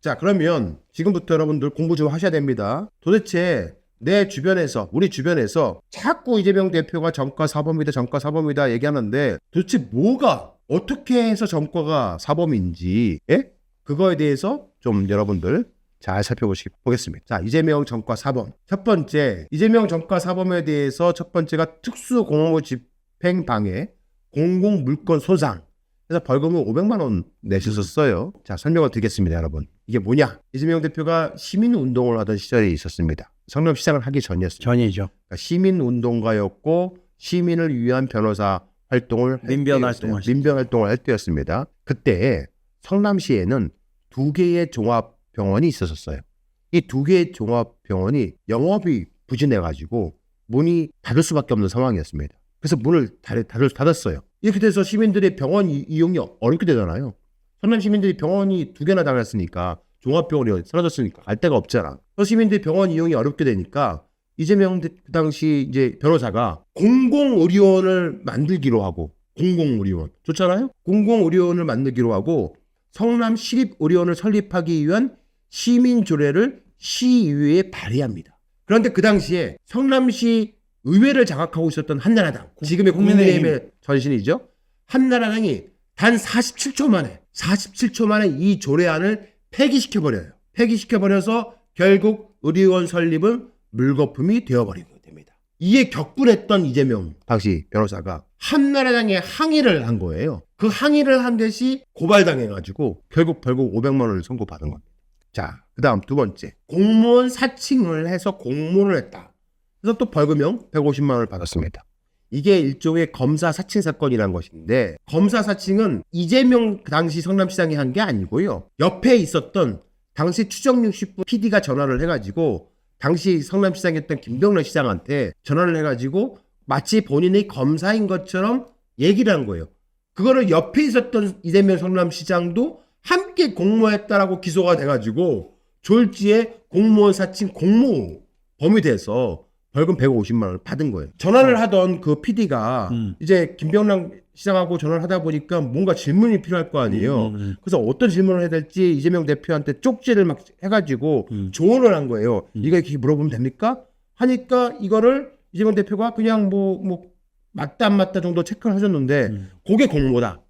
자, 그러면 지금부터 여러분들 공부 좀 하셔야 됩니다. 도대체 내 주변에서, 우리 주변에서 자꾸 이재명 대표가 전과 사범이다, 전과 사범이다 얘기하는데 도대체 뭐가 어떻게 해서 전과가 사범인지, 예? 그거에 대해서 좀 여러분들 잘 살펴보겠습니다. 자, 이재명 전과 사범. 첫 번째, 이재명 전과 사범에 대해서 첫 번째가 특수공무 집행 방해, 공공물권 손상. 그래서 벌금을 500만 원 내셨었어요. 자, 설명을 드리겠습니다, 여러분. 이게 뭐냐? 이재명 대표가 시민운동을 하던 시절이 있었습니다. 성남시장을 하기 전이었어요. 전이죠. 그러니까 시민운동가였고 시민을 위한 변호사 활동을 민변 활동을 할 때였습니다. 그때 성남시에는 2개의 종합병원이 있었어요. 이 2개의 종합병원이 영업이 부진해가지고 문이 닫을 수밖에 없는 상황이었습니다. 그래서 문을 닫았어요. 이렇게 돼서 시민들의 병원 이용이 어렵게 되잖아요. 성남 시민들이 병원이 2개나 달았으니까 종합병원이 사라졌으니까 갈 데가 없잖아. 그래서 시민들이 병원 이용이 어렵게 되니까 이재명 그 당시 이제 변호사가 공공의료원을 만들기로 하고, 공공의료원 좋잖아요. 공공의료원을 만들기로 하고 성남 시립의료원을 설립하기 위한 시민조례를 시의회에 발의합니다. 그런데 그 당시에 성남시 의회를 장악하고 있었던 한나라당, 지금의 국민의힘의 전신이죠. 한나라당이 단 47초 만에 이 조례안을 폐기시켜버려요. 폐기시켜버려서 결국 의료원 설립은 물거품이 되어버리게 됩니다. 이에 격분했던 이재명 당시 변호사가 한나라당에 항의를 한 거예요. 그 항의를 한 것이 고발당해가지고 결국 벌금 500만 원을 선고받은 겁니다. 자, 그 다음 두 번째, 공무원 사칭을 해서 공모를 했다. 그래서 또 벌금형 150만 원을 받았습니다. 이게 일종의 검사 사칭 사건이라는 것인데, 검사 사칭은 이재명 당시 성남시장이 한 게 아니고요. 옆에 있었던 당시 추정60부 PD가 전화를 해가지고 당시 성남시장이었던 김병렬 시장한테 전화를 해가지고 마치 본인이 검사인 것처럼 얘기를 한 거예요. 그거를 옆에 있었던 이재명 성남시장도 함께 공모했다라고 기소가 돼가지고 졸지에 공무원 사칭 공모범이 돼서 벌금 150만 원을 받은 거예요. 전화를 하던 그 PD가 이제 김병남 시장하고 전화를 하다 보니까 뭔가 질문이 필요할 거 아니에요. 그래서 어떤 질문을 해야 될지 이재명 대표한테 쪽지를 막 해가지고 조언을 한 거예요. 이거 이렇게 물어보면 됩니까? 하니까 이거를 이재명 대표가 그냥 뭐 맞다 안 맞다 정도 체크를 하셨는데 그게 공모다.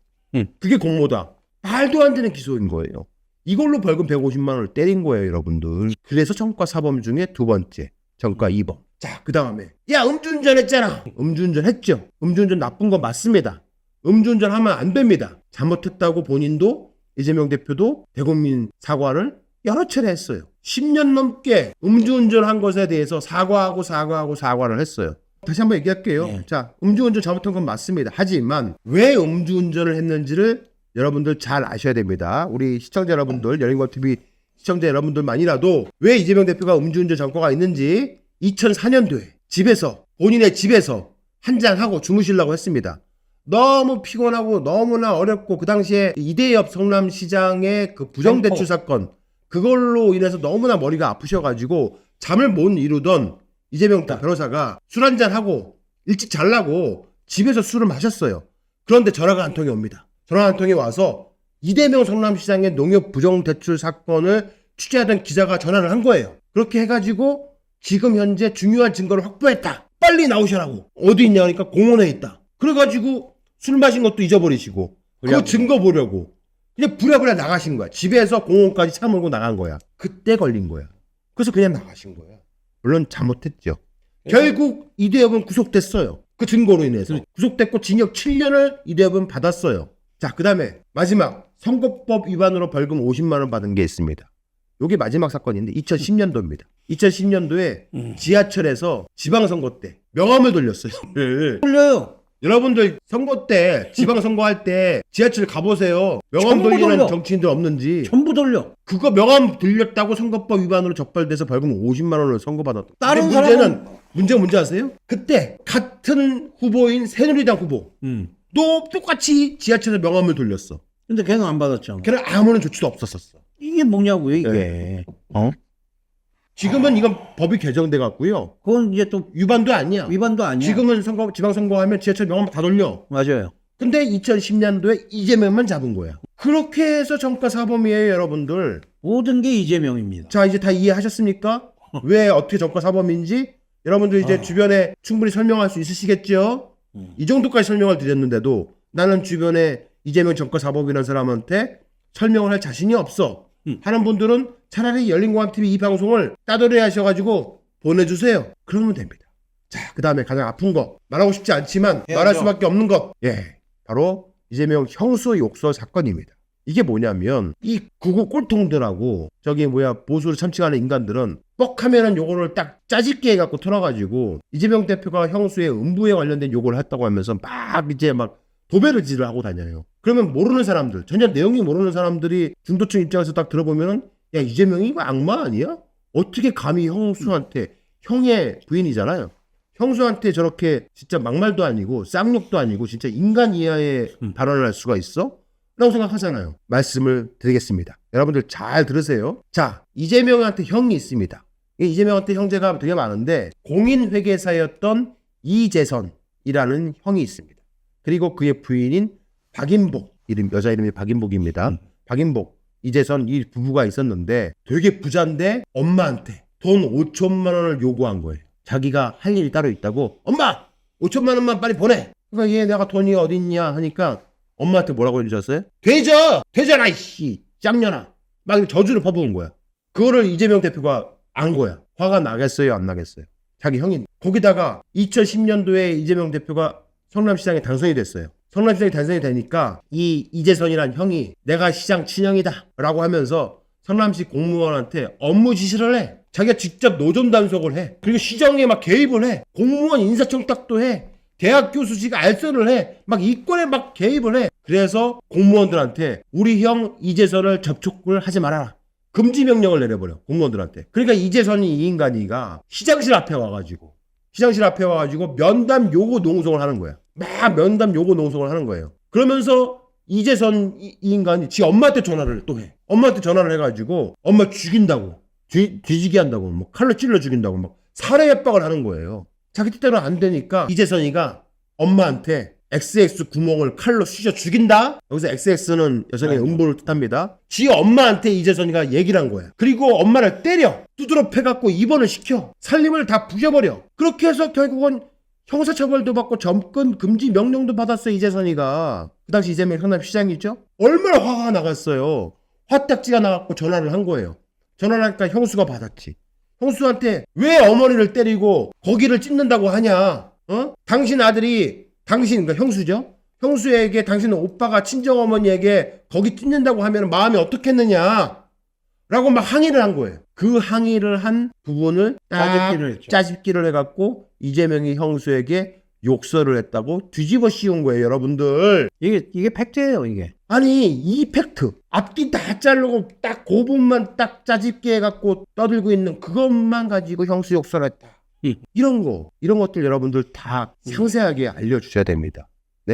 그게 공모다. 말도 안 되는 기소인 거예요. 이걸로 벌금 150만 원을 때린 거예요, 여러분들. 그래서 전과 사범 중에 두 번째, 전과 2범. 자, 그 다음에 야, 음주운전 했잖아. 음주운전 했죠. 음주운전 나쁜 거 맞습니다. 음주운전 하면 안 됩니다. 잘못했다고 본인도 이재명 대표도 대국민 사과를 여러 차례 했어요. 10년 넘게 음주운전 한 것에 대해서 사과를 했어요. 다시 한번 얘기할게요. 네. 자, 음주운전 잘못한 건 맞습니다. 하지만 왜 음주운전을 했는지를 여러분들 잘 아셔야 됩니다. 우리 시청자 여러분들, 열린광TV 시청자 여러분들만이라도 왜 이재명 대표가 음주운전 전과가 있는지 2004년도에 본인의 집에서 한잔하고 주무시려고 했습니다. 너무 피곤하고 너무나 어렵고 그 당시에 이대엽 성남시장의 그 부정대출 사건, 그걸로 인해서 너무나 머리가 아프셔가지고 잠을 못 이루던 이재명 변호사가 술 한잔하고 일찍 자려고 집에서 술을 마셨어요. 그런데 전화가 한 통이 옵니다. 전화 한 통이 와서 이재명 성남시장의 농협 부정대출 사건을 취재하던 기자가 전화를 한 거예요. 그렇게 해가지고 지금 현재 중요한 증거를 확보했다. 빨리 나오시라고. 어디 있냐 하니까 공원에 있다. 그래가지고 술 마신 것도 잊어버리시고 그 증거 보려고 그냥 부랴부랴 나가신 거야. 집에서 공원까지 차 몰고 나간 거야. 그때 걸린 거야. 그래서 그냥 나가신 거야. 물론 잘못했죠. 결국 이대엽은 구속됐어요. 그 증거로 인해서. 구속됐고 징역 7년을 이대엽은 받았어요. 자, 그 다음에 마지막 선거법 위반으로 벌금 50만 원 받은 게 있습니다. 이게 마지막 사건인데 2010년도입니다. 2010년도에 지하철에서 지방선거 때 명함을 돌렸어요. 돌려요. 여러분들 선거 때 지방선거할 때 지하철 가보세요. 명함 돌리는 돌려. 정치인들 없는지. 전부 돌려. 그거 명함 돌렸다고 선거법 위반으로 적발돼서 벌금 50만 원을 선고받았다. 다른 문제는 문제 아세요? 그때 같은 후보인 새누리당 후보 또 똑같이 지하철에 명함을 돌렸어. 근데 걔는 안 받았잖아. 걔는 아무런 조치도 없었었어. 이게 뭐냐고요, 이게. 네. 지금은 이건 법이 개정돼 갖고요. 그건 이제 또 위반도 아니야. 위반도 아니야. 지금은 지방선거하면 지하철 명함 다 돌려. 맞아요. 근데 2010년도에 이재명만 잡은 거야. 그렇게 해서 전과 사범이에요, 여러분들. 모든 게 이재명입니다. 자, 이제 다 이해하셨습니까? 왜 어떻게 전과 사범인지 여러분들 이제 주변에 충분히 설명할 수 있으시겠죠? 이 정도까지 설명을 드렸는데도 나는 주변에 이재명 전과 사범이라는 사람한테 설명을 할 자신이 없어 하는 분들은 차라리 열린공감TV 이 방송을 따돌이 하셔가지고 보내주세요. 그러면 됩니다. 자, 그 다음에 가장 아픈 거, 말하고 싶지 않지만 해야죠. 말할 수밖에 없는 것, 바로 이재명 형수 욕설 사건입니다. 이게 뭐냐면 이 구구 꼴통들하고 보수를 참칭하는 인간들은 뻑하면은 요거를 딱 짜집게 해갖고 털어가지고 이재명 대표가 형수의 음부에 관련된 요구를 했다고 하면서 막 이제 막 도배를 하고 다녀요. 그러면 모르는 사람들, 전혀 내용이 모르는 사람들이 중도층 입장에서 딱 들어보면은 야, 이재명이 이거 악마 아니야? 어떻게 감히 형수한테, 형의 부인이잖아요. 형수한테 저렇게 진짜 막말도 아니고 쌍욕도 아니고 진짜 인간 이하의 발언을 할 수가 있어? 라고 생각하잖아요. 말씀을 드리겠습니다. 여러분들 잘 들으세요. 자, 이재명한테 형이 있습니다. 이재명한테 형제가 되게 많은데 공인회계사였던 이재선이라는 형이 있습니다. 그리고 그의 부인인 박인복, 여자 이름이 박인복입니다. 박인복, 이재선 이 부부가 있었는데 되게 부자인데 엄마한테 돈 5천만 원을 요구한 거예요. 자기가 할 일이 따로 있다고. 엄마! 5천만 원만 빨리 보내! 그러니까 얘 내가 돈이 어딨냐 하니까 엄마한테 뭐라고 해주셨어요? 되잖아 이씨 짱년아 막 이렇게 저주를 퍼부은 거야. 그거를 이재명 대표가 안 거야. 화가 나겠어요 안 나겠어요? 자기 형인. 거기다가 2010년도에 이재명 대표가 성남시장에 당선이 됐어요. 성남시장에 당선이 되니까 이 이재선이란 형이 내가 시장 친형이다 라고 하면서 성남시 공무원한테 업무 지시를 해. 자기가 직접 노점 단속을 해. 그리고 시정에 막 개입을 해. 공무원 인사청탁도 해. 대학 교수직 알선을 해. 막 이권에 막 개입을 해. 그래서 공무원들한테 우리 형 이재선을 접촉을 하지 말아라. 금지 명령을 내려버려. 공무원들한테. 그러니까 이재선이 이 인간이가 시장실 앞에 와가지고 면담 요구 농성을 하는 거야. 막 면담 요구 농성을 하는 거예요. 그러면서 이재선 이 인간이 지 엄마한테 전화를 또 해. 엄마한테 전화를 해가지고 엄마 죽인다고. 뒤지게 한다고. 뭐 칼로 찔러 죽인다고. 막 살해 협박을 하는 거예요. 자기 뜻대로 안 되니까 이재선이가 엄마한테 XX 구멍을 칼로 쑤셔 죽인다? 여기서 XX는 여성의 음부를 뜻합니다. 지 엄마한테 이재선이가 얘기를 한 거야. 그리고 엄마를 때려. 두드러 패갖고 입원을 시켜. 살림을 다 부셔버려. 그렇게 해서 결국은 형사처벌도 받고 접근 금지 명령도 받았어요. 이재선이가. 그 당시 이재명 성남시장이죠. 얼마나 화가 나갔어요. 화딱지가 나갖고 전화를 한 거예요. 전화를 하니까 형수가 받았지. 형수한테 왜 어머니를 때리고 거기를 찢는다고 하냐? 당신 아들이 그러니까 형수죠. 형수에게 당신 오빠가 친정어머니에게 거기 찢는다고 하면 마음이 어떻겠느냐? 라고 막 항의를 한 거예요. 그 항의를 한 부분을 짜집기를 해갖고 이재명이 형수에게 욕설을 했다고 뒤집어 씌운 거예요, 여러분들. 이게 팩트예요, 이게. 아니, 이 팩트. 앞뒤 다 자르고 딱 그 부분만 딱 짜집기 해갖고 떠들고 있는 그것만 가지고 형수 욕설했다. 이런 것들 여러분들 다 상세하게 알려주셔야 됩니다.